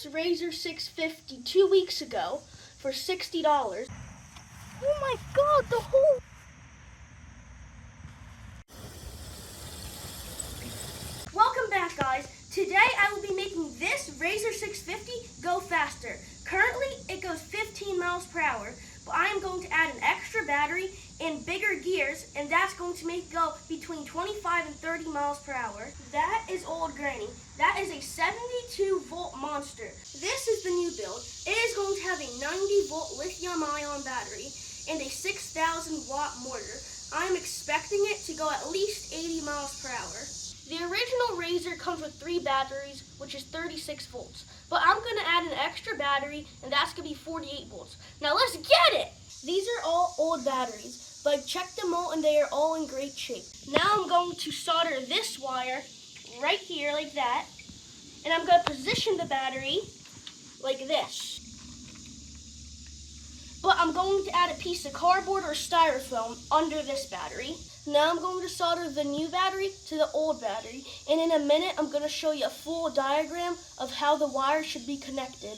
this Razor 650 2 weeks ago for $60. Oh my God, the whole... Welcome back, guys. Today I will be making this Razor 650 go faster. Currently it goes 15 miles per hour, but I am going to add an extra battery and bigger gears, and that's going to make it go between 25 and 30 miles per hour. That is old Granny. That is a 72 volt monster. This is the new build. It is going to have a 90 volt lithium ion battery and a 6,000 watt motor. I am expecting it to go at least 80 miles per hour. The original Razor comes with 3 batteries, which is 36 volts. But I'm going to add an extra battery, and that's going to be 48 volts. Now let's get it! These are all old batteries, but I checked them all and they are all in great shape. Now I'm going to solder this wire right here like that, and I'm going to position the battery like this. But I'm going to add a piece of cardboard or styrofoam under this battery. Now I'm going to solder the new battery to the old battery, and in a minute I'm going to show you a full diagram of how the wires should be connected.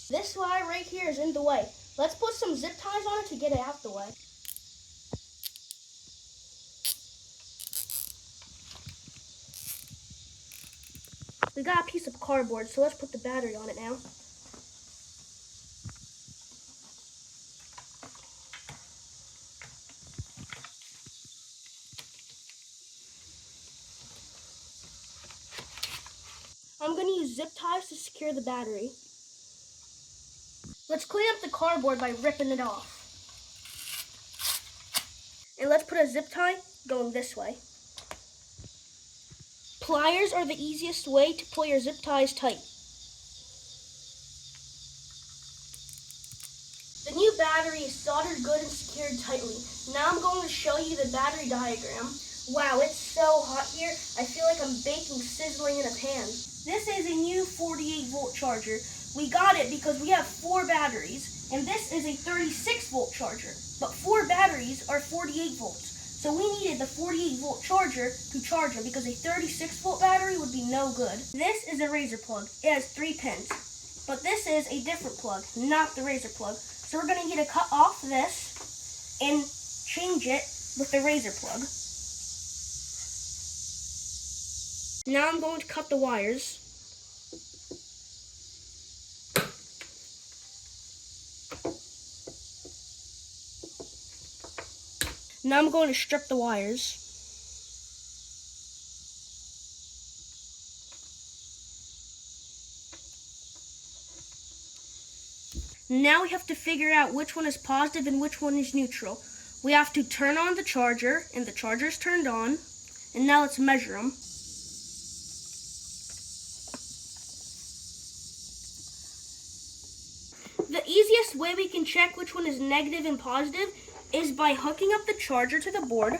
This wire right here is in the way. Let's put some zip ties on it to get it out the way. We got a piece of cardboard, so let's put the battery on it now. I'm going to use zip ties to secure the battery. Let's clean up the cardboard by ripping it off. And let's put a zip tie going this way. Pliers are the easiest way to pull your zip ties tight. The new battery is soldered good and secured tightly. Now I'm going to show you the battery diagram. Wow, it's so hot here. I feel like I'm baking sizzling in a pan. This is a new 48 volt charger. We got it because we have 4 batteries, and this is a 36 volt charger. But 4 batteries are 48 volts. So we needed the 48 volt charger to charge them because a 36 volt battery would be no good. This is a Razor plug. It has 3 pins. But this is a different plug, not the Razor plug. So we're going to get to cut off this and change it with the Razor plug. Now I'm going to cut the wires. Now I'm going to strip the wires. Now we have to figure out which one is positive and which one is neutral. We have to turn on the charger, and the charger is turned on. And now let's measure them. The easiest way we can check which one is negative and positive is by hooking up the charger to the board,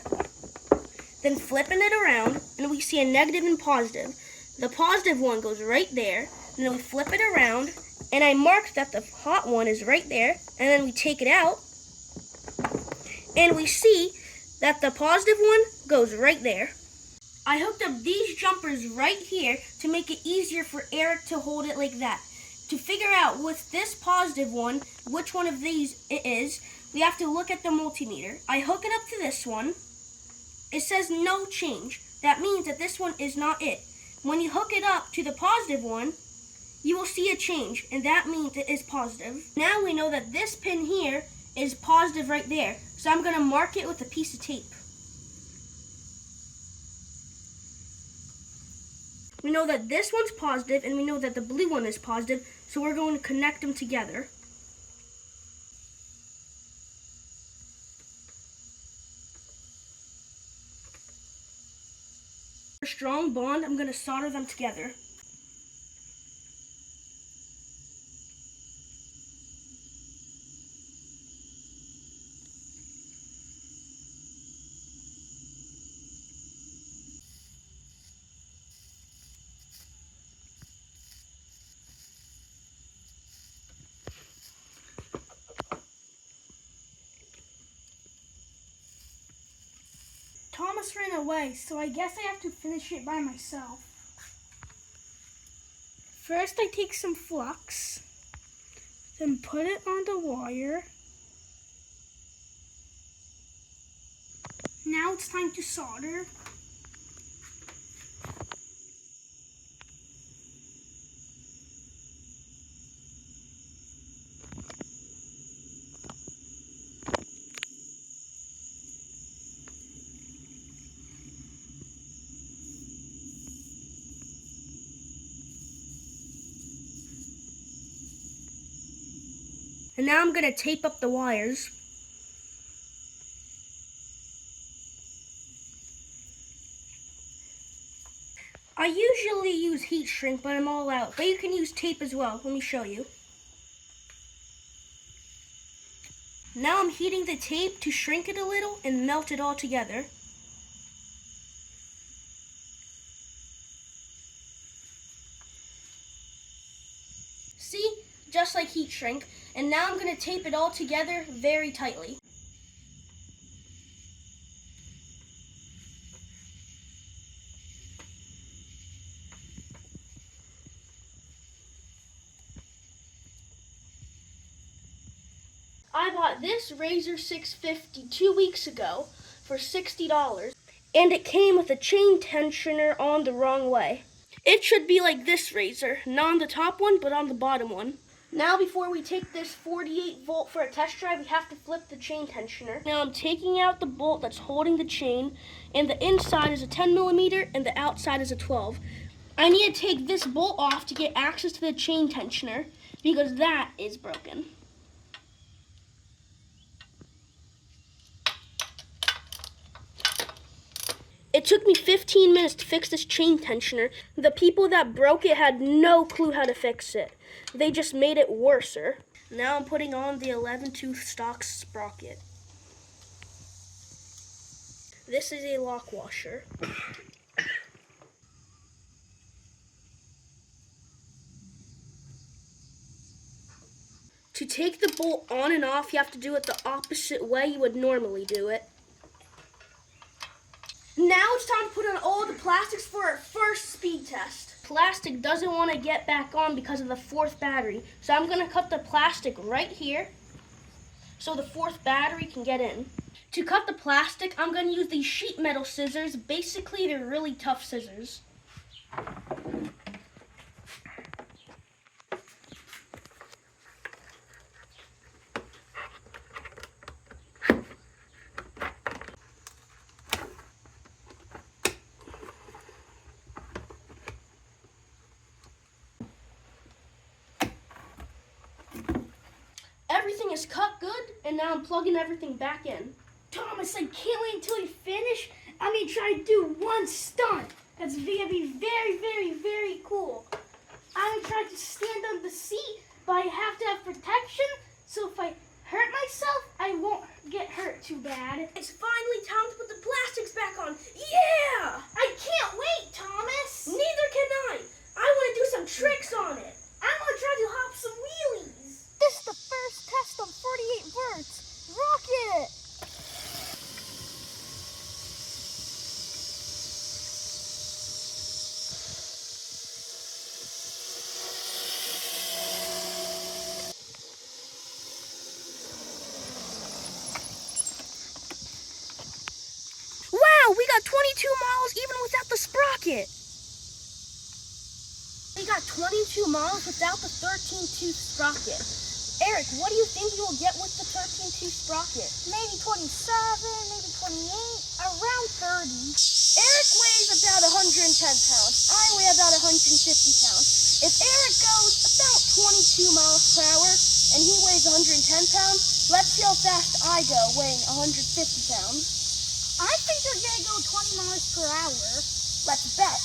then flipping it around, and we see a negative and positive. The positive one goes right there, and then we flip it around, and I marked that the hot one is right there, and then we take it out, and we see that the positive one goes right there. I hooked up these jumpers right here to make it easier for Eric to hold it like that. To figure out with this positive one, which one of these it is, we have to look at the multimeter. I hook it up to this one. It says no change. That means that this one is not it. When you hook it up to the positive one, you will see a change, and that means it is positive. Now we know that this pin here is positive right there, so I'm going to mark it with a piece of tape. We know that this one's positive, and we know that the blue one is positive, so we're going to connect them together. For a strong bond, I'm going to solder them together. almost ran away, so I guess I have to finish it by myself. First, I take some flux, then put it on the wire. Now it's time to solder. And now I'm going to tape up the wires. I usually use heat shrink, but I'm all out. But you can use tape as well. Let me show you. Now I'm heating the tape to shrink it a little and melt it all together. See? Just like heat shrink. And now I'm going to tape it all together very tightly. I bought this Razor 650 2 weeks ago for $60, and it came with a chain tensioner on the wrong way. It should be like this razor, not on the top one, but on the bottom one. Now before we take this 48 volt for a test drive, we have to flip the chain tensioner. Now I'm taking out the bolt that's holding the chain, and the inside is a 10 millimeter and the outside is a 12. I need to take this bolt off to get access to the chain tensioner because that is broken. It took me 15 minutes to fix this chain tensioner. The people that broke it had no clue how to fix it. They just made it worser. Now I'm putting on the 11-tooth stock sprocket. This is a lock washer. To take the bolt on and off, you have to do it the opposite way you would normally do it. Now it's time to put on all the plastics for our first speed test. Plastic doesn't want to get back on because of the fourth battery. So I'm going to cut the plastic right here so the fourth battery can get in. To cut the plastic, I'm going to use these sheet metal scissors. Basically, they're really tough scissors. Everything is cut good, and now I'm plugging everything back in. Thomas, I can't wait until you finish. I'm going to try to do one stunt. That's going to be very, very, very cool. I'm going to try to stand on the seat, but I have to have protection, so if I hurt myself, I won't get hurt too bad. It's finally time to put the plastics back on. Yeah! I can't wait, Thomas. Neither can I. I want to do some tricks on it. I want to try to hop some wheelies. This is the first test on 48 verts. Rock it! Wow, we got 22 miles even without the sprocket. We got 22 miles without the 13-tooth sprocket. Eric, what do you think you will get with the 13-tooth sprocket? Maybe 27, maybe 28, around 30. Eric weighs about 110 pounds. I weigh about 150 pounds. If Eric goes about 22 miles per hour and he weighs 110 pounds, let's see how fast I go weighing 150 pounds. I think you're going to go 20 miles per hour. Let's bet.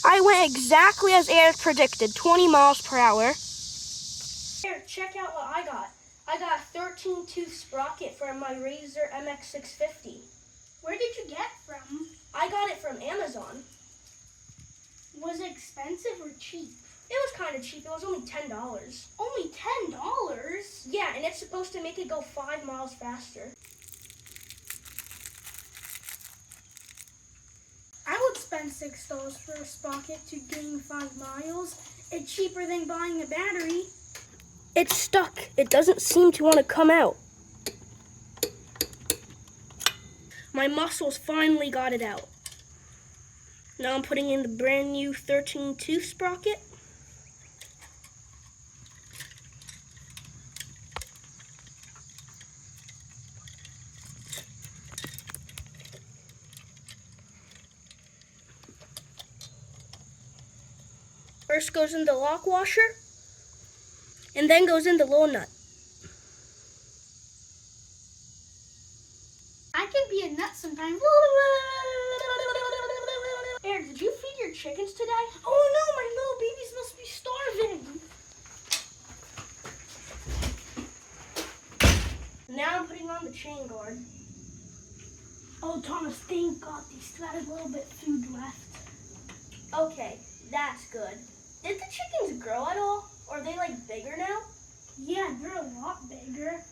I went exactly as Eric predicted, 20 miles per hour. Here, check out what I got. I got a 13-tooth sprocket for my Razor MX650. Where did you get it from? I got it from Amazon. Was it expensive or cheap? It was kind of cheap. It was only $10. Only $10? Yeah, and it's supposed to make it go 5 miles faster. I would spend $6 for a sprocket to gain 5 miles. It's cheaper than buying a battery. It's stuck. It doesn't seem to want to come out. My muscles finally got it out. Now I'm putting in the brand new 13.2 sprocket. First goes in the lock washer, and then goes in the little nut. I can be a nut sometimes. Eric, did you feed your chickens today? Oh no, my little babies must be starving. Now I'm putting on the chain guard. Oh, Thomas, thank God they still had a little bit of food left. Okay, that's good. Did the chickens grow at all? Are they like bigger now? Yeah, they're a lot bigger.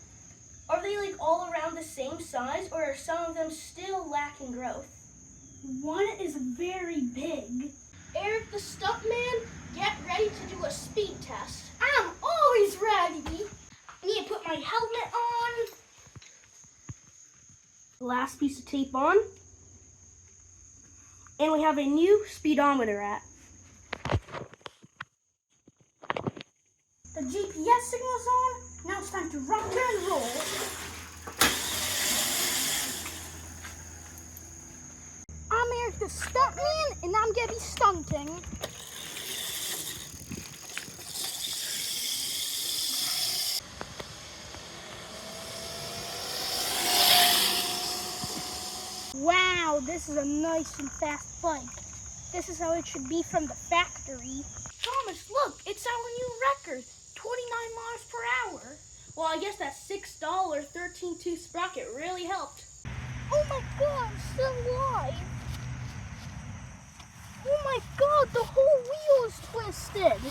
Are they like all around the same size, or are some of them still lacking growth? One is very big. Eric the stuntman, get ready to do a speed test. I'm always ready. I need to put my helmet on. Last piece of tape on. And we have a new speedometer at. The GPS signal's on. Now it's time to rock and roll. I'm Eric the stuntman, and I'm gonna be stunting. Wow, this is a nice and fast bike. This is how it should be from the factory. Thomas, look, it's our new record, 29 miles per hour. Well, I guess that $6 13.2 sprocket really helped. Oh my God, I'm still alive. Oh my God, the whole wheel is twisted.